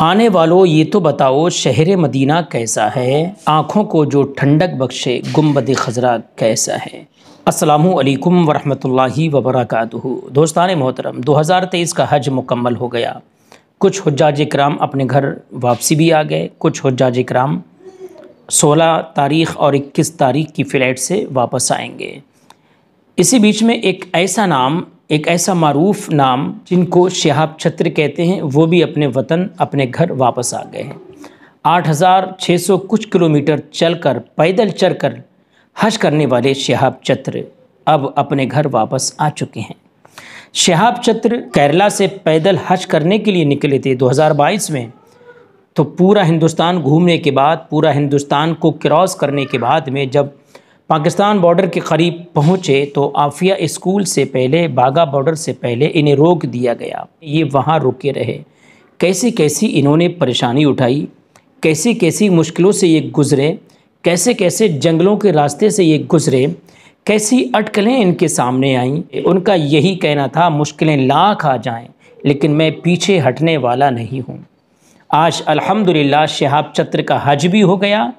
आने वालों ये तो बताओ शहर मदीना कैसा है, आँखों को जो ठंडक बख्शे गुंबद खज़रा कैसा है। अस्सलामु अलैकुम वरहमतुल्लाहि वबरकातुहू। दोस्तान मोहतरम, 2023 का हज मुकम्मल हो गया। कुछ हुज्जाज इकराम अपने घर वापसी भी आ गए। कुछ हुज्जाज इकराम 16 तारीख़ और 21 तारीख़ की फ़्लाइट से वापस आएंगे। इसी बीच में एक ऐसा मारूफ नाम जिनको शिहाब छत्र कहते हैं, वो भी अपने वतन अपने घर वापस आ गए हैं। 8600 कुछ किलोमीटर चलकर पैदल चलकर हज करने वाले शिहाब छत्र अब अपने घर वापस आ चुके हैं। शिहाब छत्र केरला से पैदल हज करने के लिए निकले थे 2022 में। तो पूरा हिंदुस्तान घूमने के बाद, पूरा हिंदुस्तान को क्रॉस करने के बाद में जब पाकिस्तान बॉर्डर के करीब पहुँचे तो आफिया स्कूल से पहले, बागा बॉर्डर से पहले इन्हें रोक दिया गया। ये वहाँ रुके रहे। कैसी कैसी इन्होंने परेशानी उठाई, कैसी कैसी मुश्किलों से ये गुज़रे, कैसे कैसे जंगलों के रास्ते से ये गुज़रे, कैसी अटकलें इनके सामने आईं। उनका यही कहना था, मुश्किलें लाख आ जाएं लेकिन मैं पीछे हटने वाला नहीं हूँ। आज अल्हम्दुलिल्लाह शिहाब छत्र का हज भी हो गया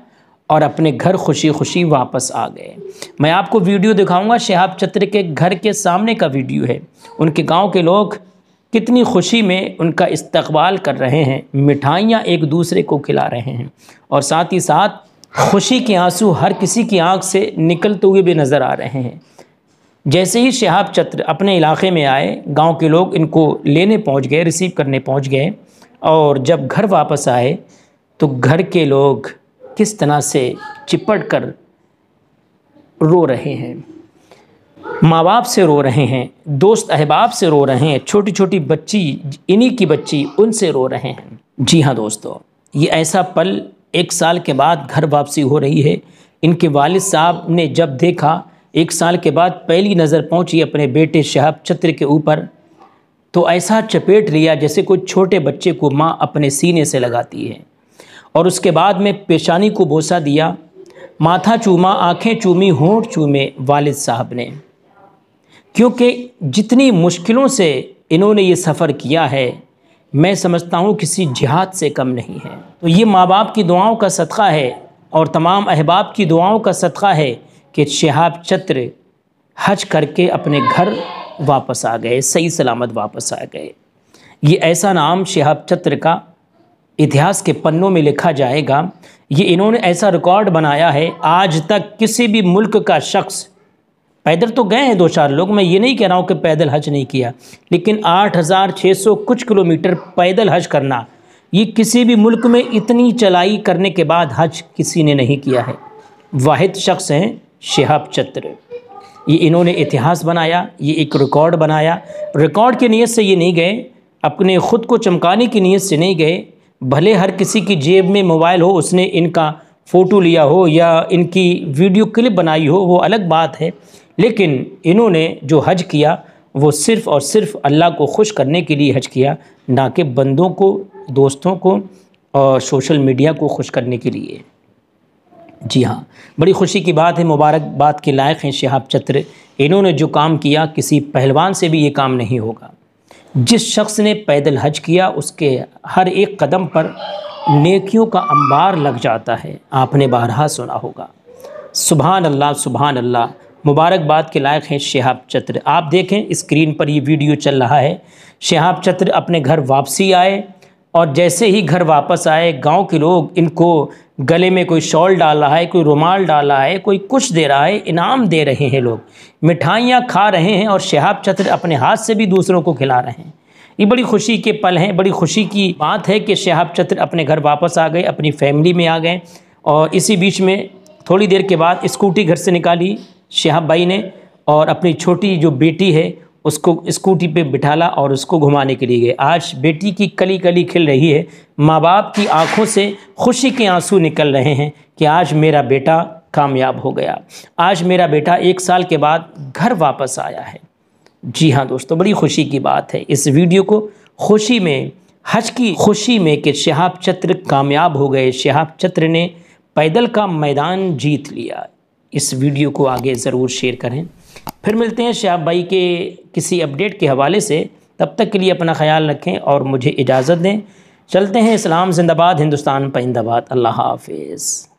और अपने घर खुशी खुशी वापस आ गए। मैं आपको वीडियो दिखाऊंगा, शिहाब छत्र के घर के सामने का वीडियो है। उनके गांव के लोग कितनी खुशी में उनका इस्तकबाल कर रहे हैं, मिठाइयाँ एक दूसरे को खिला रहे हैं और साथ ही साथ खुशी के आंसू हर किसी की आंख से निकलते हुए भी नज़र आ रहे हैं। जैसे ही शिहाब छत्र अपने इलाके में आए, गाँव के लोग इनको लेने पहुँच गए, रिसीव करने पहुँच गए और जब घर वापस आए तो घर के लोग किस तरह से चिपट कर रो रहे हैं। माँ बाप से रो रहे हैं, दोस्त अहबाब से रो रहे हैं, छोटी छोटी बच्ची, इन्हीं की बच्ची, उनसे रो रहे हैं। जी हाँ दोस्तों, ये ऐसा पल 1 साल के बाद घर वापसी हो रही है। इनके वालिद साहब ने जब देखा, 1 साल के बाद पहली नज़र पहुँची अपने बेटे शिहाब छत्र के ऊपर, तो ऐसा चपेट लिया जैसे कोई छोटे बच्चे को माँ अपने सीने से लगाती है। और उसके बाद में पेशानी को बोसा दिया, माथा चूमा, आंखें चूमी, होंठ चूमे वालिद साहब ने, क्योंकि जितनी मुश्किलों से इन्होंने ये सफ़र किया है, मैं समझता हूँ किसी जिहाद से कम नहीं है। तो ये माँ बाप की दुआओं का सदक़ा है और तमाम अहबाब की दुआओं का सदक़ा है कि शिहाब छत्र हज करके अपने घर वापस आ गए, सही सलामत वापस आ गए। ये ऐसा नाम शिहाब छत्र का इतिहास के पन्नों में लिखा जाएगा। ये इन्होंने ऐसा रिकॉर्ड बनाया है, आज तक किसी भी मुल्क का शख्स, पैदल तो गए हैं 2-4 लोग, मैं ये नहीं कह रहा हूँ कि पैदल हज नहीं किया, लेकिन 8600 कुछ किलोमीटर पैदल हज करना, ये किसी भी मुल्क में इतनी चलाई करने के बाद हज किसी ने नहीं किया है। वाहिद शख्स हैं शिहाब छत्र। ये इन्होंने इतिहास बनाया, ये एक रिकॉर्ड बनाया। रिकॉर्ड की नीयत से ये नहीं गए, अपने ख़ुद को चमकाने की नीयत से नहीं गए। भले हर किसी की जेब में मोबाइल हो, उसने इनका फ़ोटो लिया हो या इनकी वीडियो क्लिप बनाई हो, वो अलग बात है, लेकिन इन्होंने जो हज किया वो सिर्फ़ और सिर्फ अल्लाह को खुश करने के लिए हज किया, ना कि बंदों को, दोस्तों को और सोशल मीडिया को खुश करने के लिए। जी हाँ, बड़ी खुशी की बात है, मुबारकबाद के लायक हैं शिहाब छत्र। इन्होंने जो काम किया किसी पहलवान से भी ये काम नहीं होगा। जिस शख्स ने पैदल हज किया उसके हर एक कदम पर नेकियों का अंबार लग जाता है। आपने बारहा सुना होगा। सुभान अल्लाह, सुभान अल्लाह। मुबारकबाद के लायक हैं शिहाब छत्र। आप देखें स्क्रीन पर ये वीडियो चल रहा है। शिहाब छत्र अपने घर वापसी आए और जैसे ही घर वापस आए, गांव के लोग इनको गले में कोई शॉल डाल रहा है, कोई रुमाल डाल रहा है, कोई कुछ दे रहा है, इनाम दे रहे हैं, लोग मिठाइयाँ खा रहे हैं और शिहाब छत्र अपने हाथ से भी दूसरों को खिला रहे हैं। ये बड़ी खुशी के पल हैं, बड़ी खुशी की बात है कि शिहाब छत्र अपने घर वापस आ गए, अपनी फैमिली में आ गए। और इसी बीच में थोड़ी देर के बाद स्कूटी घर से निकाली शिहाब भाई ने और अपनी छोटी जो बेटी है उसको स्कूटी पे बिठाला और उसको घुमाने के लिए गए। आज बेटी की कली कली खिल रही है, माँ बाप की आंखों से खुशी के आंसू निकल रहे हैं कि आज मेरा बेटा कामयाब हो गया, आज मेरा बेटा 1 साल के बाद घर वापस आया है। जी हाँ दोस्तों, बड़ी खुशी की बात है। इस वीडियो को खुशी में, हज की खुशी में कि शिहाब छत्र कामयाब हो गए, शिहाब छत्र ने पैदल का मैदान जीत लिया, इस वीडियो को आगे ज़रूर शेयर करें। फिर मिलते हैं शिहाब भाई के किसी अपडेट के हवाले से। तब तक के लिए अपना ख्याल रखें और मुझे इजाज़त दें। चलते हैं। इस्लाम जिंदाबाद, हिंदुस्तान पाइंदाबाद। अल्लाह हाफिज़।